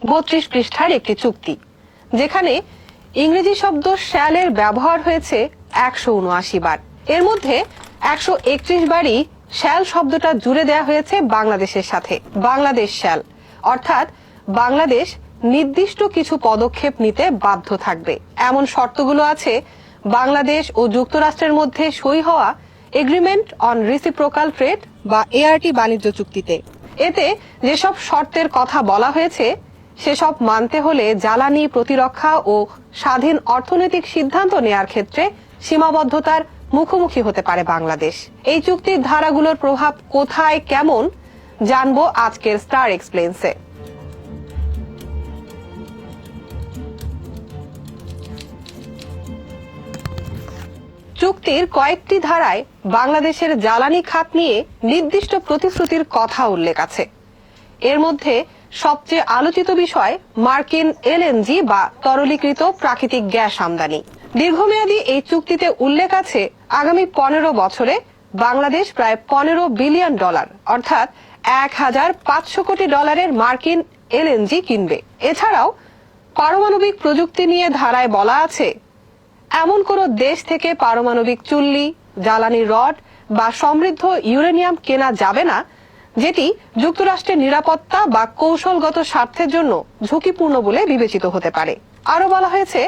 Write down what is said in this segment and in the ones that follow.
32 পৃষ্ঠার একটি চুক্তি, যেখানে ইংরেজি শব্দ শ্যালের ব্যবহার হয়েছে 179 বার। এর মধ্যে 131 বারই শ্যাল শব্দটা জুড়ে দেয়া হয়েছে বাংলাদেশের সাথে। বাংলাদেশ শ্যাল, অর্থাৎ বাংলাদেশ নির্দিষ্ট কিছু পদক্ষেপ নিতে বাধ্য থাকবে। এমন শর্তগুলো আছে বাংলাদেশ ও যুক্তরাষ্ট্রের মধ্যে সই হওয়া এগ্রিমেন্ট অন রেসিপ্রোকাল ট্রেড বা এআরটি বাণিজ্য চুক্তিতে। এতে যেসব শর্তের কথা বলা হয়েছে সেসব মানতে হলে জ্বালানি, প্রতিরক্ষা ও স্বাধীন অর্থনৈতিক সিদ্ধান্ত নেয়ার ক্ষেত্রে সীমাবদ্ধতার মুখোমুখি হতে পারে বাংলাদেশ। এই চুক্তির ধারাগুলোর প্রভাব কোথায়, কেমন, জানবো আজকের স্টার এক্সপ্লেন্সে। চুক্তির কয়েকটি ধারায় বাংলাদেশের জ্বালানি খাত নিয়ে নির্দিষ্ট প্রতিশ্রুতির কথা উল্লেখ আছে। এর মধ্যে সবচেয়ে আলোচিত বিষয় মার্কিন এলএনজি বা তরলীকৃত প্রাকৃতিক গ্যাস আমদানি। দীর্ঘমেয়াদী এই চুক্তিতে উল্লেখ আছে আগামী 15 বছরে বাংলাদেশ প্রায় $15 বিলিয়ন অর্থাৎ 1500 কোটি ডলারের মার্কিন এলএনজি কিনবে। এছাড়াও পারমাণবিক প্রযুক্তি নিয়ে ধারায় বলা আছে এমন কোন দেশ থেকে পারমাণবিক চুল্লি, জ্বালানি রড বা সমৃদ্ধ ইউরেনিয়াম কেনা যাবে না যেটি যুক্তরাষ্ট্রের নিরাপত্তা বা কৌশলগত স্বার্থের জন্য ঝুঁকিপূর্ণ বলে বিবেচিত হতে পারে। আরো বলা হয়েছে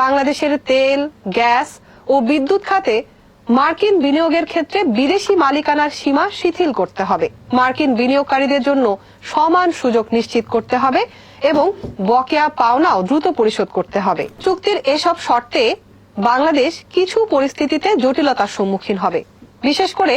বাংলাদেশের তেল, গ্যাস ও বিদ্যুৎ খাতে মার্কিন বিনিয়োগের ক্ষেত্রে বিদেশি মালিকানার সীমা শিথিল করতে হবে, মার্কিন বিনিয়োগকারীদের জন্য সমান সুযোগ নিশ্চিত করতে হবে এবং বকেয়া পাওনাও দ্রুত পরিশোধ করতে হবে। চুক্তির এসব শর্তে বাংলাদেশ কিছু পরিস্থিতিতে জটিলতার সম্মুখীন হবে। বিশেষ করে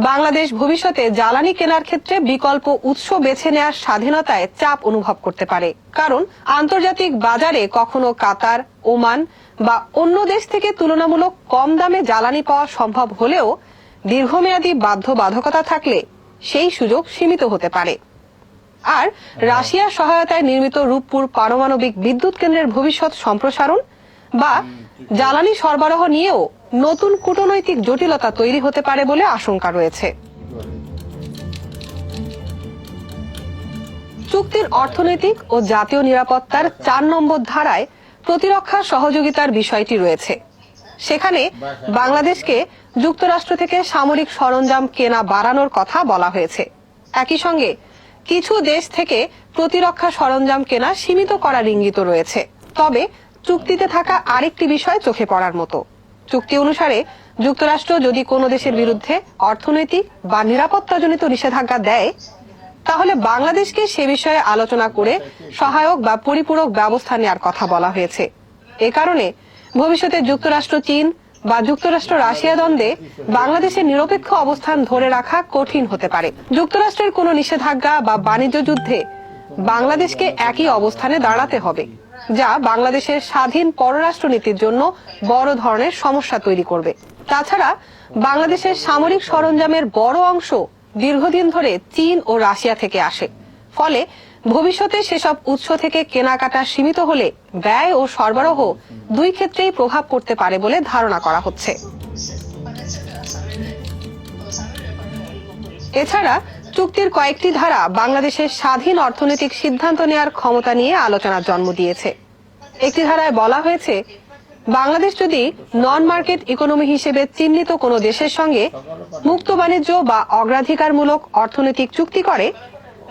বাংলাদেশ ভবিষ্যতে জ্বালানি কেনার ক্ষেত্রে বিকল্প উৎস বেছে নেওয়ার স্বাধীনতায় চাপ অনুভব করতে পারে। কারণ আন্তর্জাতিক বাজারে কখনো কাতার, ওমান বা অন্য দেশ থেকে তুলনামূলক কম দামে জ্বালানি পাওয়া সম্ভব হলেও দীর্ঘমেয়াদী বাধ্যবাধকতা থাকলে সেই সুযোগ সীমিত হতে পারে। আর রাশিয়ার সহায়তায় নির্মিত রূপপুর পারমাণবিক বিদ্যুৎ কেন্দ্রের ভবিষ্যৎ সম্প্রসারণ বা জ্বালানি সরবরাহ নিয়েও নতুন কূটনৈতিক জটিলতা তৈরি হতে পারে বলে আশঙ্কা রয়েছে। চুক্তির অর্থনৈতিক ও জাতীয় নিরাপত্তার 4 নম্বর ধারায় প্রতিরক্ষা সহযোগিতার বিষয়টি রয়েছে। সেখানে বাংলাদেশকে যুক্তরাষ্ট্র থেকে সামরিক সরঞ্জাম কেনা বাড়ানোর কথা বলা হয়েছে। একই সঙ্গে কিছু দেশ থেকে প্রতিরক্ষা সরঞ্জাম কেনা সীমিত করার ইঙ্গিত রয়েছে। তবে চুক্তিতে থাকা আরেকটি বিষয় চোখে পড়ার মতো। চুক্তি অনুসারে যুক্তরাষ্ট্র যদি কোনো দেশের বিরুদ্ধে অর্থনৈতিক বা নিরাপত্তাজনিত নিষেধাজ্ঞা দেয় তাহলে বাংলাদেশকে সে বিষয়ে আলোচনা করে সহায়ক বা পরিপূরক ব্যবস্থা নেওয়ার কথা বলা হয়েছে। এ কারণে ভবিষ্যতে যুক্তরাষ্ট্র চীন বা যুক্তরাষ্ট্র রাশিয়া দ্বন্দ্বে বাংলাদেশের নিরপেক্ষ অবস্থান ধরে রাখা কঠিন হতে পারে। যুক্তরাষ্ট্রের কোনো নিষেধাজ্ঞা বা বাণিজ্য যুদ্ধে বাংলাদেশকে একই অবস্থানে দাঁড়াতে হবে, যা বাংলাদেশের স্বাধীন পররাষ্ট্র নীতির জন্য বড় ধরনের সমস্যা তৈরি করবে। তাছাড়া বাংলাদেশের সামরিক সরঞ্জামের বড় অংশ দীর্ঘদিন ধরে চীন ও রাশিয়া থেকে আসে। ফলে ভবিষ্যতে সেসব উৎস থেকে কেনাকাটা সীমিত হলে ব্যয় ও সরবরাহ দুই ক্ষেত্রেই প্রভাব পড়তে পারে বলে ধারণা করা হচ্ছে। এছাড়া চুক্তির কয়েকটি ধারা বাংলাদেশের স্বাধীন অর্থনৈতিক সিদ্ধান্ত নেওয়ার ক্ষমতা নিয়ে আলোচনার জন্ম দিয়েছে। একটি ধারায় বলা হয়েছে বাংলাদেশ যদি নন মার্কেট ইকোনমি হিসেবে চিহ্নিত কোনো দেশের সঙ্গে মুক্ত বাণিজ্য বা অগ্রাধিকারমূলক অর্থনৈতিক চুক্তি করে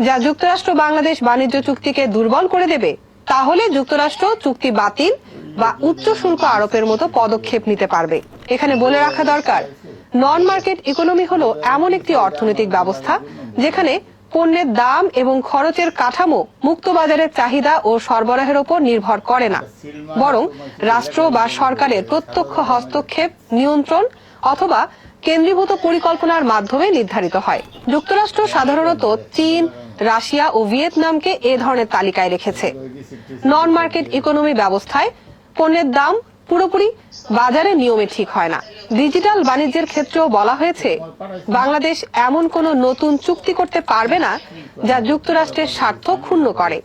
যা যুক্তরাষ্ট্র বাংলাদেশ বাণিজ্য চুক্তিকে দুর্বল করে দেবে, তাহলে যুক্তরাষ্ট্র চুক্তি বাতিল বা উচ্চ শুল্ক আরোপের মতো পদক্ষেপ নিতে পারবে। এখানে বলে রাখা দরকার, নন মার্কেট ইকোনমি হলো এমন একটি অর্থনৈতিক ব্যবস্থা যেখানে পণ্যের দাম এবং খরচের কাঠামো মুক্ত বাজারের চাহিদা ও সরবরাহের উপর নির্ভর করে না, বরং রাষ্ট্র বা সরকারের প্রত্যক্ষ হস্তক্ষেপ, নিয়ন্ত্রণ অথবা কেন্দ্রীভূত পরিকল্পনার মাধ্যমে নির্ধারিত হয়। যুক্তরাষ্ট্র সাধারণত চীন, রাশিয়া ও ভিয়েতনামকে এ ধরনের তালিকায় রেখেছে। নন মার্কেট ইকোনমি ব্যবস্থায় পণ্যের দাম পুরোপুরি বাজারে নিয়মে ঠিক হয় না। ডিজিটাল বাণিজ্যের ক্ষেত্রেও বলা হয়েছে বাংলাদেশ এমন কোনো নতুন চুক্তি করতে পারবে না যা যুক্তরাষ্ট্রের স্বার্থ ক্ষুণ্ণ করে।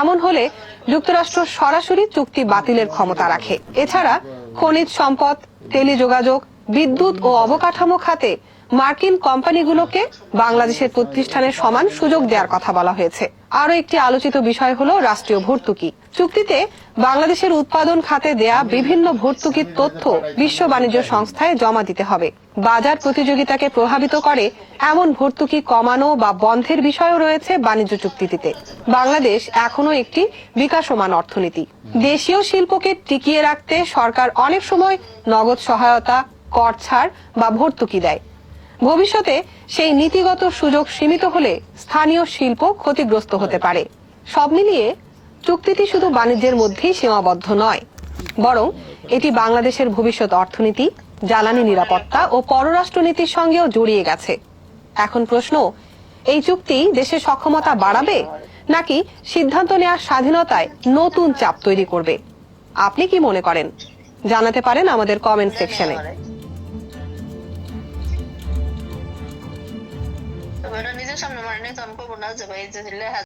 এমন হলে যুক্তরাষ্ট্র সরাসরি চুক্তি বাতিলের ক্ষমতা রাখে। এছাড়া খনিজ সম্পদ, টেলিযোগাযোগ, বিদ্যুৎ ও অবকাঠামো খাতে মার্কিন কোম্পানিগুলোকে বাংলাদেশের প্রতিষ্ঠানের সমান সুযোগ দেওয়ার কথা বলা হয়েছে। আরও একটি আলোচিত বিষয় হলো রাষ্ট্রীয় ভর্তুকি। চুক্তিতে বাংলাদেশের উৎপাদন খাতে দেয়া বিভিন্ন ভর্তুকির তথ্য বিশ্ব বাণিজ্য সংস্থায় জমা দিতে হবে। বাজার প্রতিযোগিতাকে প্রভাবিত করে এমন ভর্তুকি কমানো বা বন্ধের বিষয়ও রয়েছে বাণিজ্য চুক্তিটিতে। বাংলাদেশ এখনো একটি বিকাশমান অর্থনীতি। দেশীয় শিল্পকে টিকিয়ে রাখতে সরকার অনেক সময় নগদ সহায়তা, কর ছাড় বা ভর্তুকি দেয়। ভবিষ্যতে সেই নীতিগত সুযোগ সীমিত হলে স্থানীয় শিল্প ক্ষতিগ্রস্ত হতে পারে। সব মিলিয়ে চুক্তিটি শুধু বাণিজ্যের মধ্যেই সীমাবদ্ধ নয়, বরং এটি বাংলাদেশের ভবিষ্যৎ অর্থনীতি, জ্বালানি নিরাপত্তা ও পররাষ্ট্রনীতির সঙ্গেও জড়িয়ে গেছে। এখন প্রশ্ন, এই চুক্তি দেশের সক্ষমতা বাড়াবে নাকি সিদ্ধান্ত নেওয়ার স্বাধীনতায় নতুন চাপ তৈরি করবে? আপনি কি মনে করেন? জানাতে পারেন আমাদের কমেন্ট সেকশনে। নিজের সামনে মানে তো আমি করবো না যে ভাই যে